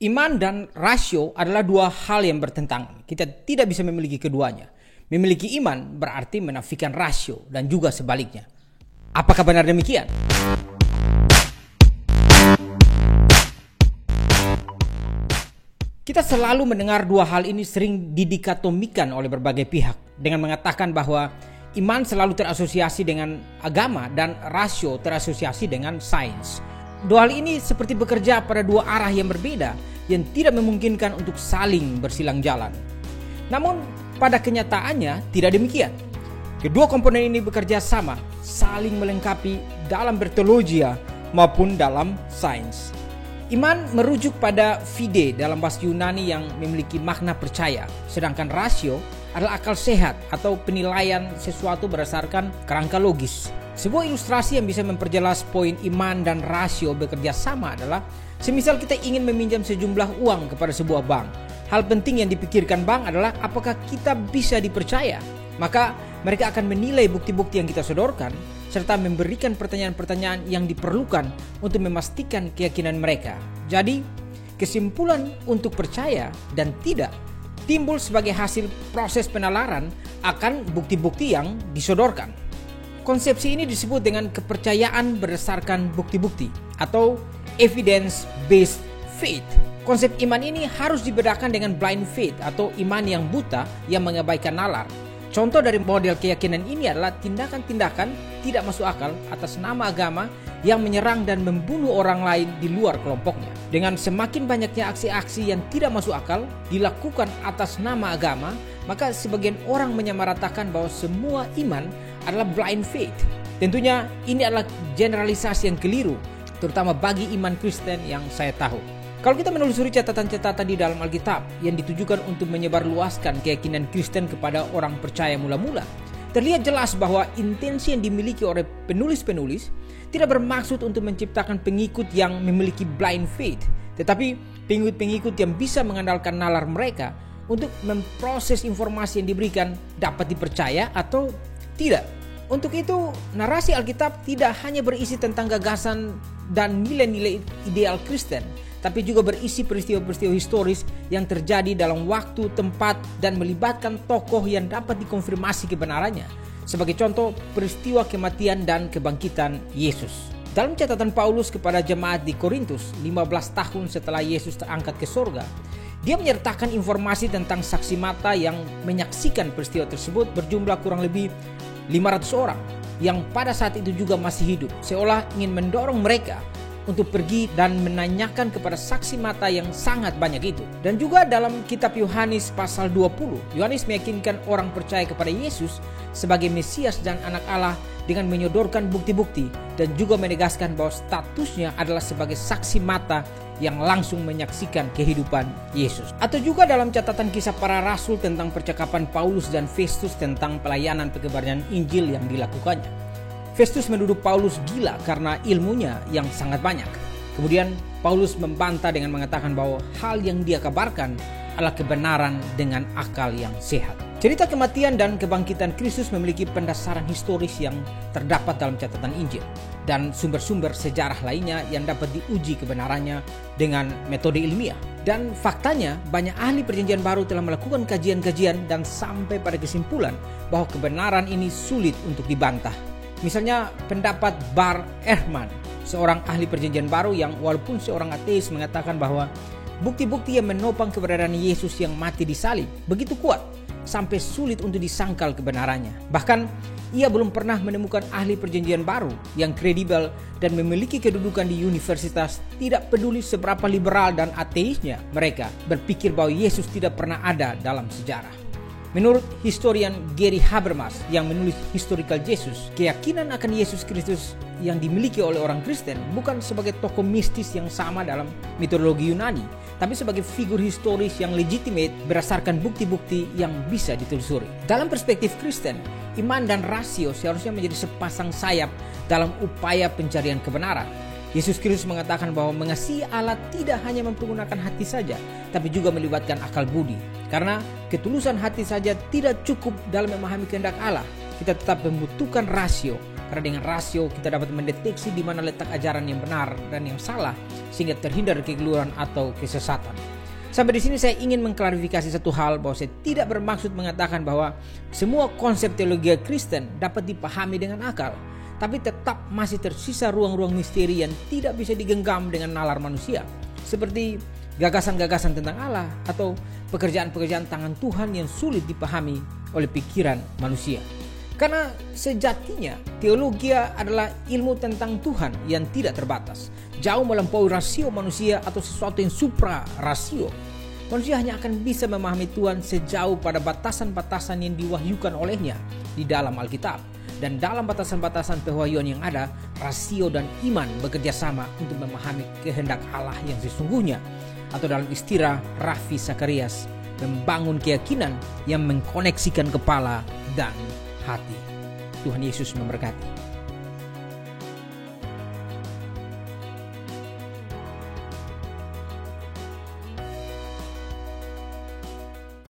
Iman dan rasio adalah dua hal yang bertentangan. Kita tidak bisa memiliki keduanya. Memiliki iman berarti menafikan rasio dan juga sebaliknya. Apakah benar demikian? Kita selalu mendengar dua hal ini sering didikotomikan oleh berbagai pihak dengan mengatakan bahwa iman selalu terasosiasi dengan agama dan rasio terasosiasi dengan sains. Dua hal ini seperti bekerja pada dua arah yang berbeda yang tidak memungkinkan untuk saling bersilang jalan. Namun pada kenyataannya tidak demikian. Kedua komponen ini bekerja sama, saling melengkapi dalam berteologia maupun dalam sains. Iman merujuk pada fide dalam bahasa Yunani yang memiliki makna percaya, sedangkan rasio adalah akal sehat atau penilaian sesuatu berdasarkan kerangka logis. Sebuah ilustrasi yang bisa memperjelas poin iman dan rasio bekerja sama adalah semisal kita ingin meminjam sejumlah uang kepada sebuah bank. Hal penting yang dipikirkan bank adalah apakah kita bisa dipercaya. Maka mereka akan menilai bukti-bukti yang kita sodorkan serta memberikan pertanyaan-pertanyaan yang diperlukan untuk memastikan keyakinan mereka. Jadi, kesimpulan untuk percaya dan tidak timbul sebagai hasil proses penalaran akan bukti-bukti yang disodorkan. Konsepsi ini disebut dengan kepercayaan berdasarkan bukti-bukti atau evidence-based faith. Konsep iman ini harus dibedakan dengan blind faith atau iman yang buta yang mengabaikan nalar. Contoh dari model keyakinan ini adalah tindakan-tindakan tidak masuk akal atas nama agama yang menyerang dan membunuh orang lain di luar kelompoknya. Dengan semakin banyaknya aksi-aksi yang tidak masuk akal dilakukan atas nama agama, maka sebagian orang menyamaratakan bahwa semua iman adalah blind faith. Tentunya ini adalah generalisasi yang keliru, terutama bagi iman Kristen yang saya tahu. Kalau kita menelusuri catatan-catatan di dalam Alkitab yang ditujukan untuk menyebarluaskan keyakinan Kristen kepada orang percaya mula-mula, terlihat jelas bahwa intensi yang dimiliki oleh penulis-penulis tidak bermaksud untuk menciptakan pengikut yang memiliki blind faith, tetapi pengikut-pengikut yang bisa mengandalkan nalar mereka untuk memproses informasi yang diberikan dapat dipercaya atau tidak. Untuk itu, narasi Alkitab tidak hanya berisi tentang gagasan dan nilai-nilai ideal Kristen, tapi juga berisi peristiwa-peristiwa historis yang terjadi dalam waktu, tempat, dan melibatkan tokoh yang dapat dikonfirmasi kebenarannya. Sebagai contoh, peristiwa kematian dan kebangkitan Yesus. Dalam catatan Paulus kepada jemaat di Korintus, 15 tahun setelah Yesus terangkat ke sorga, dia menyertakan informasi tentang saksi mata yang menyaksikan peristiwa tersebut berjumlah kurang lebih 500 orang yang pada saat itu juga masih hidup, seolah ingin mendorong mereka untuk pergi dan menanyakan kepada saksi mata yang sangat banyak itu. Dan juga dalam kitab Yohanes pasal 20, Yohanes meyakinkan orang percaya kepada Yesus sebagai Mesias dan anak Allah dengan menyodorkan bukti-bukti dan juga menegaskan bahwa statusnya adalah sebagai saksi mata yang langsung menyaksikan kehidupan Yesus. Atau juga dalam catatan kisah para rasul tentang percakapan Paulus dan Festus tentang pelayanan penyebaran Injil yang dilakukannya. Festus menuduh Paulus gila karena ilmunya yang sangat banyak. Kemudian Paulus membantah dengan mengatakan bahwa hal yang dia kabarkan adalah kebenaran dengan akal yang sehat. Cerita kematian dan kebangkitan Kristus memiliki pendasaran historis yang terdapat dalam catatan Injil dan sumber-sumber sejarah lainnya yang dapat diuji kebenarannya dengan metode ilmiah. Dan faktanya banyak ahli perjanjian baru telah melakukan kajian-kajian dan sampai pada kesimpulan bahwa kebenaran ini sulit untuk dibantah. Misalnya pendapat Bar Ehrman, seorang ahli perjanjian baru yang walaupun seorang ateis mengatakan bahwa bukti-bukti yang menopang keberadaan Yesus yang mati di salib begitu kuat sampai sulit untuk disangkal kebenarannya. Bahkan ia belum pernah menemukan ahli perjanjian baru yang kredibel dan memiliki kedudukan di universitas, tidak peduli seberapa liberal dan ateisnya mereka berpikir bahwa Yesus tidak pernah ada dalam sejarah. Menurut historian Gary Habermas yang menulis Historical Jesus, keyakinan akan Yesus Kristus yang dimiliki oleh orang Kristen bukan sebagai tokoh mistis yang sama dalam mitologi Yunani, tapi sebagai figur historis yang legitimate berdasarkan bukti-bukti yang bisa ditelusuri. Dalam perspektif Kristen, iman dan rasio seharusnya menjadi sepasang sayap dalam upaya pencarian kebenaran. Yesus Kristus mengatakan bahwa mengasihi Allah tidak hanya mempergunakan hati saja, tapi juga melibatkan akal budi. Karena ketulusan hati saja tidak cukup dalam memahami kehendak Allah. Kita tetap membutuhkan rasio Karena dengan rasio kita dapat mendeteksi di mana letak ajaran yang benar dan yang salah, sehingga terhindar dari kekeliruan atau kesesatan. Sampai di sini saya ingin mengklarifikasi satu hal, bahwa saya tidak bermaksud mengatakan bahwa semua konsep teologi Kristen dapat dipahami dengan akal, tapi tetap masih tersisa ruang-ruang misteri yang tidak bisa digenggam dengan nalar manusia, seperti gagasan-gagasan tentang Allah atau pekerjaan-pekerjaan tangan Tuhan yang sulit dipahami oleh pikiran manusia. Karena sejatinya teologi adalah ilmu tentang Tuhan yang tidak terbatas, jauh melampaui rasio manusia atau sesuatu yang supra rasio. Manusia hanya akan bisa memahami Tuhan sejauh pada batasan-batasan yang diwahyukan olehnya di dalam Alkitab. Dan dalam batasan-batasan pewahyuan yang ada, rasio dan iman bekerja sama untuk memahami kehendak Allah yang sesungguhnya. Atau dalam istilah Raffi Sakarias, membangun keyakinan yang mengkoneksikan kepala dan hati. Tuhan Yesus memberkati.